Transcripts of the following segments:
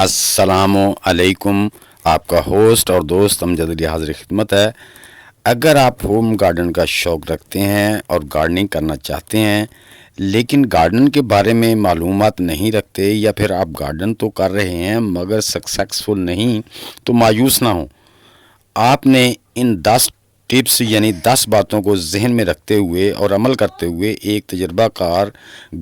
السلام علیکم، آپ کا ہوسٹ اور دوست امجد علی حاضر خدمت ہے۔ اگر آپ ہوم گارڈن کا شوق رکھتے ہیں اور گارڈننگ کرنا چاہتے ہیں لیکن گارڈن کے بارے میں معلومات نہیں رکھتے، یا پھر آپ گارڈن تو کر رہے ہیں مگر سکسیسفل نہیں، تو مایوس نہ ہوں۔ آپ نے ان 10 ٹپس یعنی 10 باتوں کو ذہن میں رکھتے ہوئے اور عمل کرتے ہوئے ایک تجربہ کار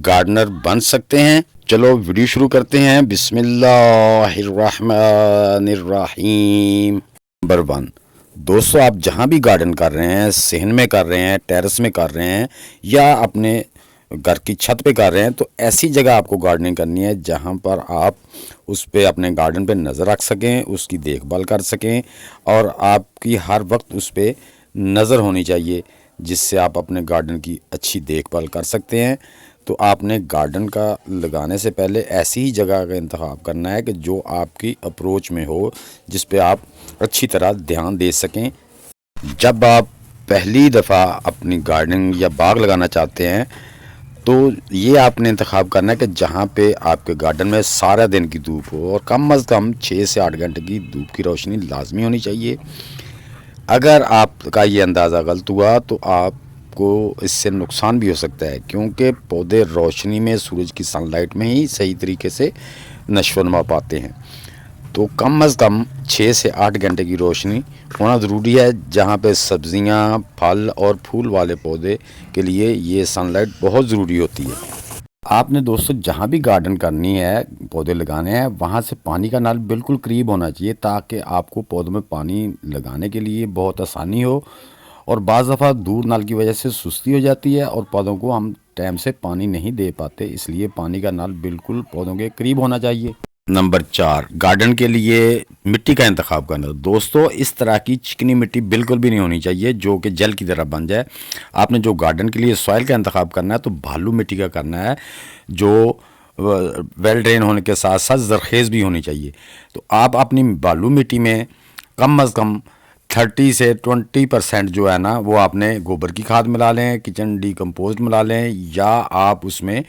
گارڈنر بن سکتے ہیں۔ چلو ویڈیو شروع کرتے ہیں۔ بسم اللہ الرحمن الرحیم۔ نمبر 1، دوستو آپ جہاں بھی گارڈن کر رہے ہیں، صحن میں کر رہے ہیں، ٹیرس میں کر رہے ہیں، یا اپنے گھر کی چھت پہ کر رہے ہیں، تو ایسی جگہ آپ کو گارڈننگ کرنی ہے جہاں پر آپ اس پہ اپنے گارڈن پہ نظر رکھ سکیں، اس کی دیکھ بھال کر سکیں، اور آپ کی ہر وقت اس پہ نظر ہونی چاہیے، جس سے آپ اپنے گارڈن کی اچھی دیکھ بھال کر سکتے ہیں۔ تو آپ نے گارڈن کا لگانے سے پہلے ایسی ہی جگہ کا انتخاب کرنا ہے کہ جو آپ کی اپروچ میں ہو، جس پہ آپ اچھی طرح دھیان دے سکیں۔ جب آپ پہلی دفعہ اپنی گارڈننگ یا باغ لگانا چاہتے ہیں تو یہ آپ نے انتخاب کرنا ہے کہ جہاں پہ آپ کے گارڈن میں سارا دن کی دھوپ ہو، اور کم از کم 6 سے 8 گھنٹے کی دھوپ کی روشنی لازمی ہونی چاہیے۔ اگر آپ کا یہ اندازہ غلط ہوا تو آپ کو اس سے نقصان بھی ہو سکتا ہے، کیونکہ پودے روشنی میں، سورج کی سن لائٹ میں ہی صحیح طریقے سے نشو و نما پاتے ہیں۔ تو کم از کم 6 سے 8 گھنٹے کی روشنی ہونا ضروری ہے، جہاں پہ سبزیاں، پھل اور پھول والے پودے کے لیے یہ سن لائٹ بہت ضروری ہوتی ہے۔ آپ نے دوستو جہاں بھی گارڈن کرنی ہے، پودے لگانے ہیں، وہاں سے پانی کا نل بالکل قریب ہونا چاہیے، تاکہ آپ کو پودوں میں پانی لگانے کے لیے بہت آسانی ہو۔ اور بعض دفعہ دور نل کی وجہ سے سستی ہو جاتی ہے اور پودوں کو ہم ٹائم سے پانی نہیں دے پاتے، اس لیے پانی کا نل بالکل پودوں کے قریب ہونا چاہیے۔ نمبر 4، گارڈن کے لیے مٹی کا انتخاب کرنا۔ دوستو اس طرح کی چکنی مٹی بالکل بھی نہیں ہونی چاہیے جو کہ جل کی طرح بن جائے۔ آپ نے جو گارڈن کے لیے سوائل کا انتخاب کرنا ہے تو بھالو مٹی کا کرنا ہے، جو ویل ڈرین ہونے کے ساتھ ساتھ زرخیز بھی ہونی چاہیے۔ تو آپ اپنی بھالو مٹی میں کم از کم 30 سے 20% جو ہے نا، وہ آپ نے گوبر کی کھاد ملا لیں، کچن ڈی کمپوسٹ ملا لیں، یا آپ اس میں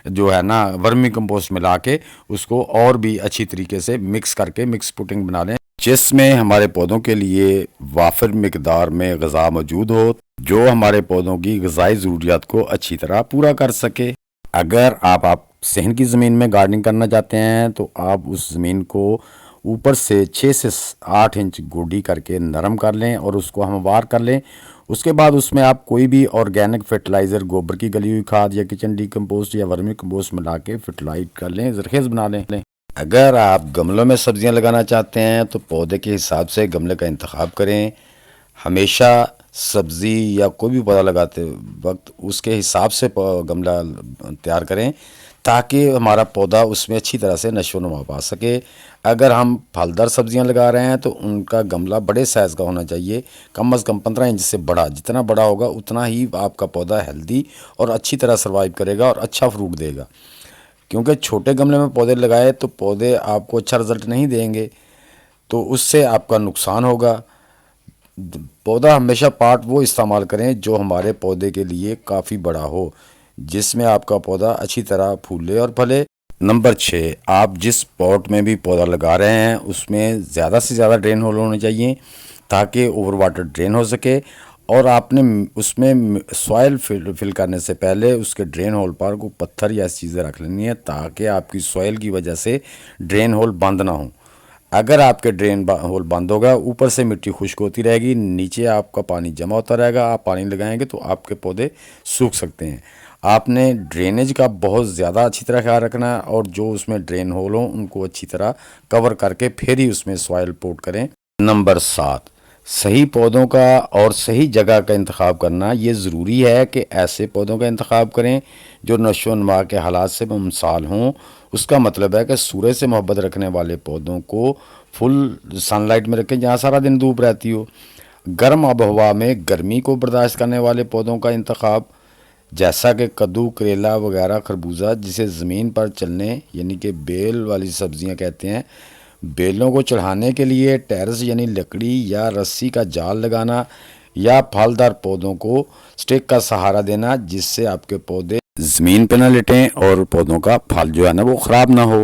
جو ہے نا ورمی کمپوسٹ ملا کے اس کو اور بھی اچھی طریقے سے مکس کر کے مکس پوٹنگ بنا لیں، جس میں ہمارے پودوں کے لیے وافر مقدار میں غذا موجود ہو، جو ہمارے پودوں کی غذائی ضروریات کو اچھی طرح پورا کر سکے۔ اگر آپ صحن کی زمین میں گارڈننگ کرنا چاہتے ہیں تو آپ اس زمین کو اوپر سے 6 سے 8 انچ گوڈی کر کے نرم کر لیں اور اس کو ہموار کر لیں۔ اس کے بعد اس میں آپ کوئی بھی آرگینک فرٹیلائزر، گوبر کی گلی ہوئی کھاد یا کچن ڈی کمپوسٹ یا ورمی کمپوسٹ ملا کے فرٹیلائز کر لیں، زرخیز بنا لیں۔ اگر آپ گملوں میں سبزیاں لگانا چاہتے ہیں تو پودے کے حساب سے گملے کا انتخاب کریں۔ ہمیشہ سبزی یا کوئی بھی پودا لگاتے وقت اس کے حساب سے گملہ تیار کریں، تاکہ ہمارا پودا اس میں اچھی طرح سے نشو و نما پا سکے۔ اگر ہم پھلدار سبزیاں لگا رہے ہیں تو ان کا گملہ بڑے سائز کا ہونا چاہیے، کم از کم 15 انچ سے بڑا۔ جتنا بڑا ہوگا اتنا ہی آپ کا پودا ہیلدی اور اچھی طرح سروائیو کرے گا اور اچھا فروٹ دے گا۔ کیونکہ چھوٹے گملے میں پودے لگائے تو پودے آپ کو اچھا رزلٹ نہیں دیں گے، تو اس سے آپ کا نقصان ہوگا۔ پودا ہمیشہ پاٹ وہ استعمال کریں جو ہمارے پودے کے لیے کافی بڑا ہو، جس میں آپ کا پودا اچھی طرح پھولے اور پھلے۔ نمبر 6، آپ جس پاٹ میں بھی پودا لگا رہے ہیں اس میں زیادہ سے زیادہ ڈرین ہول ہونے چاہیے، تاکہ اوور واٹر ڈرین ہو سکے۔ اور آپ نے اس میں سوائل فل کرنے سے پہلے اس کے ڈرین ہول پر کوئی پتھر یا ایسی چیزیں رکھ لینی ہے، تاکہ آپ کی سوائل کی وجہ سے ڈرین ہول بند نہ ہوں۔ اگر آپ کے ڈرین ہول بند ہوگا، اوپر سے مٹی خشک ہوتی رہے گی، نیچے آپ کا پانی جمع ہوتا رہے گا، آپ پانی لگائیں گے تو آپ کے پودے سوکھ سکتے ہیں۔ آپ نے ڈرینیج کا بہت زیادہ اچھی طرح خیال رکھنا ہے، اور جو اس میں ڈرین ہول ہوں ان کو اچھی طرح کور کر کے پھر ہی اس میں سوائل پوٹ کریں۔ نمبر 7، صحیح پودوں کا اور صحیح جگہ کا انتخاب کرنا۔ یہ ضروری ہے کہ ایسے پودوں کا انتخاب کریں جو نشو و نما کے حالات سے ممسال ہوں۔ اس کا مطلب ہے کہ سورج سے محبت رکھنے والے پودوں کو فل سن لائٹ میں رکھیں، جہاں سارا دن دھوپ رہتی ہو۔ گرم آب و ہوا میں گرمی کو برداشت کرنے والے پودوں کا انتخاب، جیسا کہ کدو، کریلا وغیرہ، خربوزہ، جسے زمین پر چلنے یعنی کہ بیل والی سبزیاں کہتے ہیں۔ بیلوں کو چڑھانے کے لیے ٹیرس یعنی لکڑی یا رسی کا جال لگانا، یا پھلدار پودوں کو سٹک کا سہارا دینا، جس سے آپ کے پودے زمین پہ نہ لٹیں اور پودوں کا پھل جو ہے نا وہ خراب نہ ہو۔